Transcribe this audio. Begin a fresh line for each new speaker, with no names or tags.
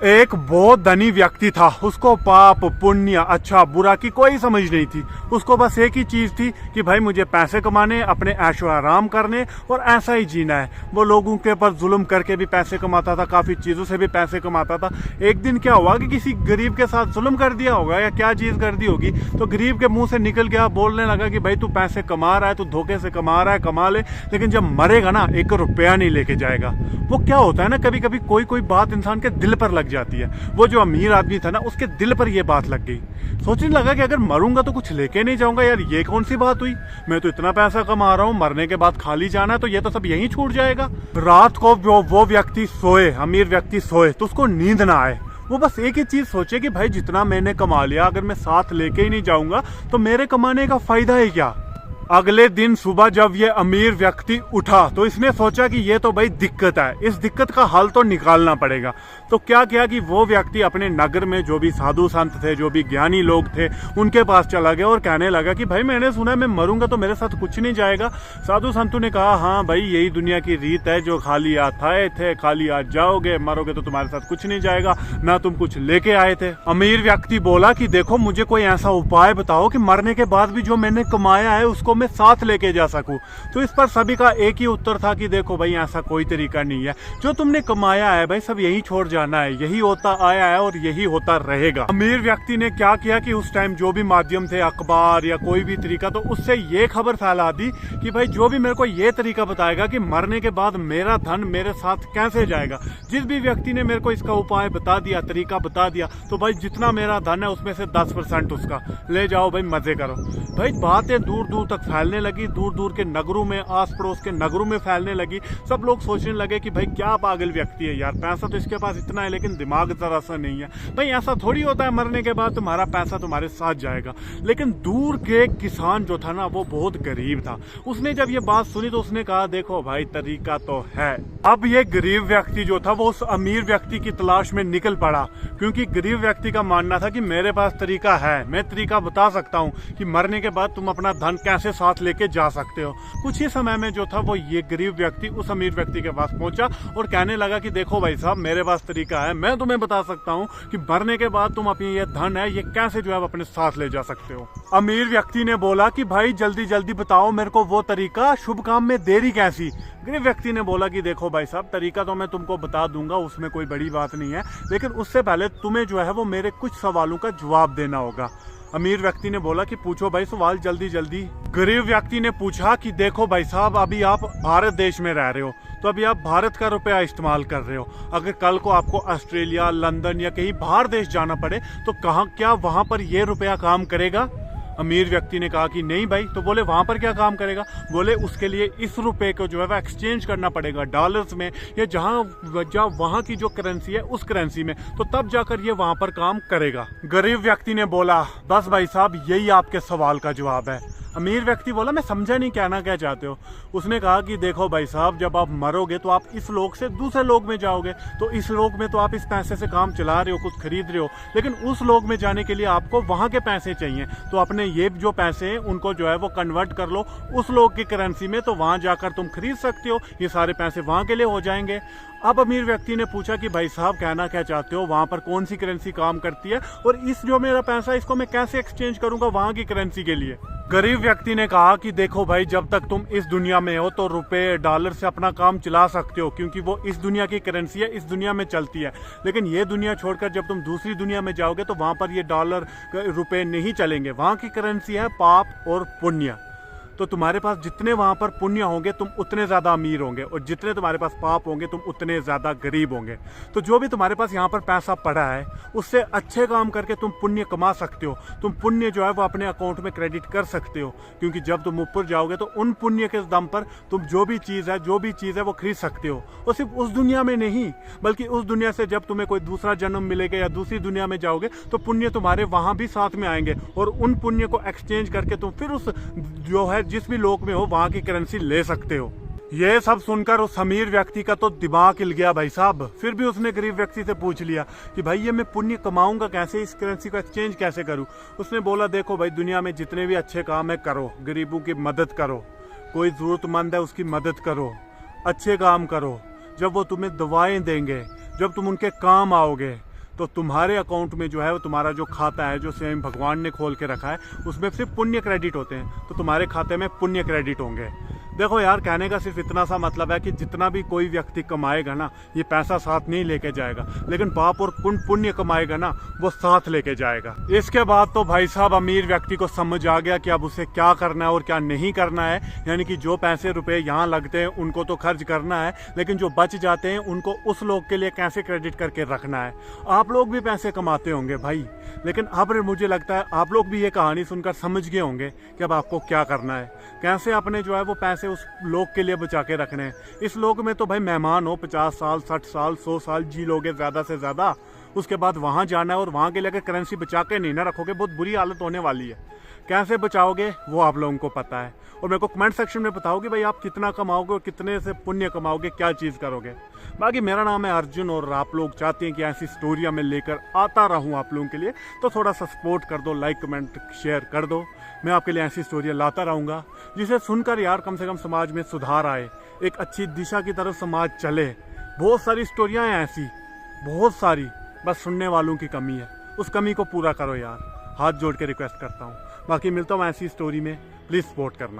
एक बहुत धनी व्यक्ति था। उसको पाप पुण्य अच्छा बुरा की कोई समझ नहीं थी। उसको बस एक ही चीज थी कि भाई मुझे पैसे कमाने, अपने ऐशो आराम करने और ऐसा ही जीना है। वो लोगों के ऊपर जुल्म करके भी पैसे कमाता था, काफी चीजों से भी पैसे कमाता था। एक दिन क्या हुआ कि किसी गरीब के साथ जुल्म कर दिया होगा या क्या चीज कर दी होगी, तो गरीब के मुंह से निकल गया, बोलने लगा कि भाई तू पैसे कमा रहा है, तू धोखे से कमा रहा है, कमा ले, लेकिन जब मरेगा ना 1 रुपया नहीं लेके जाएगा। वो क्या होता है ना, कभी कभी कोई कोई बात इंसान के दिल पर लग जाती है। वो जो अमीर आदमी था ना, उसके दिल पर ये बात लग गई। सोचने लगा कि अगर मरूंगा तो कुछ लेके नहीं जाऊंगा। यार ये कौन सी बात हुई, मैं तो इतना पैसा कमा रहा हूँ, मरने के बाद खाली जाना है, तो ये तो सब यहीं छूट जाएगा। रात को वो व्यक्ति सोए, अमीर व्यक्ति सोए, तो उसको नींद ना आए। वो बस एक ही चीज सोचे कि भाई जितना मैंने कमा लिया, अगर मैं साथ लेके ही नहीं जाऊंगा तो मेरे कमाने का फायदा है क्या। अगले दिन सुबह जब ये अमीर व्यक्ति उठा तो इसने सोचा कि ये तो भाई दिक्कत है, इस दिक्कत का हल तो निकालना पड़ेगा। तो क्या किया कि वो व्यक्ति अपने नगर में जो भी साधु संत थे, जो भी ज्ञानी लोग थे, उनके पास चला गया और कहने लगा कि भाई मैंने सुना है मैं मरूंगा तो मेरे साथ कुछ नहीं जाएगा। साधु संतों ने कहा हाँ भाई यही दुनिया की रीत है, जो खाली हाथ आए थे खाली हाथ जाओगे, मरोगे तो तुम्हारे साथ कुछ नहीं जाएगा, ना तुम कुछ लेके आए थे। अमीर व्यक्ति बोला कि देखो मुझे कोई ऐसा उपाय बताओ कि मरने के बाद भी जो मैंने कमाया है उसको मैं साथ लेके जा सकूं। तो इस पर सभी का एक ही उत्तर था कि देखो भाई ऐसा कोई तरीका नहीं है, जो तुमने कमाया है भाई सब यही छोड़ जाना है, यही होता आया है और यही होता रहेगा। अमीर व्यक्ति ने क्या किया कि उस टाइम जो भी माध्यम थे, अखबार या कोई भी तरीका, तो उससे ये खबर फैला दी कि भाई जो भी मेरे को ये तरीका बताएगा कि मरने के बाद मेरा धन मेरे साथ कैसे जाएगा, जिस भी व्यक्ति ने मेरे को इसका उपाय बता दिया, तरीका बता दिया, तो भाई जितना मेरा धन है उसमें से 10% उसका ले जाओ, भाई मजे करो। भाई बातें दूर दूर तक फैलने लगी, दूर दूर के नगरों में, आस पड़ोस के नगरों में फैलने लगी। सब लोग सोचने लगे कि भाई क्या पागल व्यक्ति है यार, पैसा तो इसके पास इतना है लेकिन दिमाग जरा सा नहीं है। भाई ऐसा थोड़ी होता है मरने के बाद तुम्हारा पैसा तुम्हारे साथ जाएगा। लेकिन दूर के किसान जो था ना वो बहुत गरीब था। उसने जब ये बात सुनी तो उसने कहा देखो भाई तरीका तो है। अब ये गरीब व्यक्ति जो था वो उस अमीर व्यक्ति की तलाश में निकल पड़ा, क्योंकि गरीब व्यक्ति का मानना था कि मेरे पास तरीका है, मैं तरीका बता सकता हूँ कि मरने के बाद तुम अपना धन कैसे साथ लेके जा सकते हो। कुछ ही समय में जो था वो ये गरीब व्यक्ति उस अमीर व्यक्ति के पास पहुंचा और कहने लगा कि देखो भाई साहब मेरे पास तरीका है, मैं तुम्हें बता सकता हूं कि मरने के बाद तुम अपनी ये धन है ये कैसे जो है अपने साथ ले जा सकते हो। अमीर व्यक्ति ने बोला कि भाई जल्दी जल्दी बताओ मेरे को वो तरीका, शुभ काम में देरी कैसी। गरीब व्यक्ति ने बोला कि देखो भाई साहब तरीका तो मैं तुमको बता दूंगा, उसमें कोई बड़ी बात नहीं है, लेकिन उससे पहले तुम्हें जो है वो मेरे कुछ सवालों का जवाब देना होगा। अमीर व्यक्ति ने बोला कि पूछो भाई सवाल जल्दी जल्दी। गरीब व्यक्ति ने पूछा कि देखो भाई साहब अभी आप भारत देश में रह रहे हो, तो अभी आप भारत का रुपया इस्तेमाल कर रहे हो। अगर कल को आपको ऑस्ट्रेलिया, लंदन या कहीं बाहर देश जाना पड़े तो कहाँ क्या वहां पर ये रुपया काम करेगा। अमीर व्यक्ति ने कहा कि नहीं भाई। तो बोले वहां पर क्या काम करेगा। बोले उसके लिए इस रुपए को जो है वो एक्सचेंज करना पड़ेगा डॉलर्स में या जहां वहां की जो करेंसी है उस करेंसी में, तो तब जाकर ये वहां पर काम करेगा। गरीब व्यक्ति ने बोला बस भाई साहब यही आपके सवाल का जवाब है। अमीर व्यक्ति बोला मैं समझा नहीं कहना क्या चाहते हो। उसने कहा कि देखो भाई साहब जब आप मरोगे तो आप इस लोक से दूसरे लोक में जाओगे, तो इस लोक में तो आप इस पैसे से काम चला रहे हो, कुछ खरीद रहे हो, लेकिन उस लोक में जाने के लिए आपको वहां के पैसे चाहिए। तो अपने ये जो पैसे हैं उनको जो है वो कन्वर्ट कर लो उस लोक की करेंसी में, तो वहां जाकर तुम खरीद सकते हो, ये सारे पैसे वहां के लिए हो जाएंगे। अब अमीर व्यक्ति ने पूछा कि भाई साहब कहना क्या चाहते हो, वहां पर कौन सी करेंसी काम करती है और इस जो मेरा पैसा है इसको मैं कैसे एक्सचेंज करूंगा वहां की करेंसी के लिए। गरीब व्यक्ति ने कहा कि देखो भाई जब तक तुम इस दुनिया में हो तो रुपए डॉलर से अपना काम चला सकते हो, क्योंकि वो इस दुनिया की करेंसी है, इस दुनिया में चलती है। लेकिन ये दुनिया छोड़कर जब तुम दूसरी दुनिया में जाओगे तो वहां पर ये डॉलर रुपए नहीं चलेंगे, वहां की करेंसी है पाप और पुण्य। तो तुम्हारे पास जितने वहां पर पुण्य होंगे तुम उतने ज्यादा अमीर होंगे, और जितने तुम्हारे पास पाप होंगे तुम उतने ज्यादा गरीब होंगे। तो जो भी तुम्हारे पास यहाँ पर पैसा पड़ा है उससे अच्छे काम करके तुम पुण्य कमा सकते हो। तुम पुण्य जो है वो अपने अकाउंट में क्रेडिट कर सकते हो, क्योंकि जब तुम ऊपर जाओगे तो उन पुण्य के दम पर तुम जो भी चीज है वो खरीद सकते हो। और सिर्फ उस दुनिया में नहीं बल्कि उस दुनिया से जब तुम्हें कोई दूसरा जन्म मिलेगा या दूसरी दुनिया में जाओगे तो पुण्य तुम्हारे वहां भी साथ में आएंगे, और उन पुण्य को एक्सचेंज करके तुम फिर उस जो है जिस भी लोक में हो वहां की करेंसी ले सकते हो। ये सब सुनकर उस अमीर व्यक्ति का तो दिमाग हिल गया भाई साहब। फिर भी उसने गरीब व्यक्ति से पूछ लिया कि भाई ये मैं पुण्य कमाऊंगा कैसे, इस करेंसी को एक्सचेंज कैसे करूं। उसने बोला देखो भाई दुनिया में जितने भी अच्छे काम है करो, गरीबों की मदद करो, कोई जरूरतमंद है उसकी मदद करो, अच्छे काम करो। जब वो तुम्हें दवाएं देंगे, जब तुम उनके काम आओगे, तो तुम्हारे अकाउंट में जो है वो तुम्हारा जो खाता है जो स्वयं भगवान ने खोल के रखा है उसमें सिर्फ पुण्य क्रेडिट होते हैं, तो तुम्हारे खाते में पुण्य क्रेडिट होंगे। देखो यार, कहने का सिर्फ इतना सा मतलब है कि जितना भी कोई व्यक्ति कमाएगा ना, ये पैसा साथ नहीं लेके जाएगा, लेकिन पाप और पुण्य कमाएगा ना, वो साथ लेके जाएगा। इसके बाद तो भाई साहब अमीर व्यक्ति को समझ आ गया कि अब उसे क्या करना है और क्या नहीं करना है। यानी कि जो पैसे रुपए यहाँ लगते हैं उनको तो खर्च करना है, लेकिन जो बच जाते हैं उनको उस लोग के लिए कैसे क्रेडिट करके रखना है। आप लोग भी पैसे कमाते होंगे भाई, लेकिन अब मुझे लगता है आप लोग भी ये कहानी सुनकर समझ गए होंगे कि अब आपको क्या करना है, कैसे अपने जो है वो पैसे उस लोग के लिए बचा के रखने हैं। इस लोग में तो भाई मेहमान हो, 50 साल 60 साल 100 साल जी लोगे ज़्यादा से ज़्यादा, उसके बाद वहाँ जाना है और वहाँ के लिए अगर करेंसी बचा के नहीं ना रखोगे बहुत बुरी हालत होने वाली है। कैसे बचाओगे वो आप लोगों को पता है, और मेरे को कमेंट सेक्शन में बताओगे भाई आप कितना कमाओगे और कितने से पुण्य कमाओगे, क्या चीज़ करोगे। बाकी मेरा नाम है अर्जुन और आप लोग चाहते हैं कि ऐसी स्टोरियाँ मैं लेकर आता रहूँ आप लोगों के लिए, तो थोड़ा सा सपोर्ट कर दो, लाइक कमेंट शेयर कर दो। मैं आपके लिए ऐसी स्टोरियाँ लाता रहूँगा जिसे सुनकर यार कम से कम समाज में सुधार आए, एक अच्छी दिशा की तरफ समाज चले। बहुत सारी स्टोरियाँ हैं ऐसी, बहुत सारी, बस सुनने वालों की कमी है। उस कमी को पूरा करो यार, हाथ जोड़ के रिक्वेस्ट करता हूँ। बाकी मिलता हूँ ऐसी स्टोरी में, प्लीज़ सपोर्ट करना।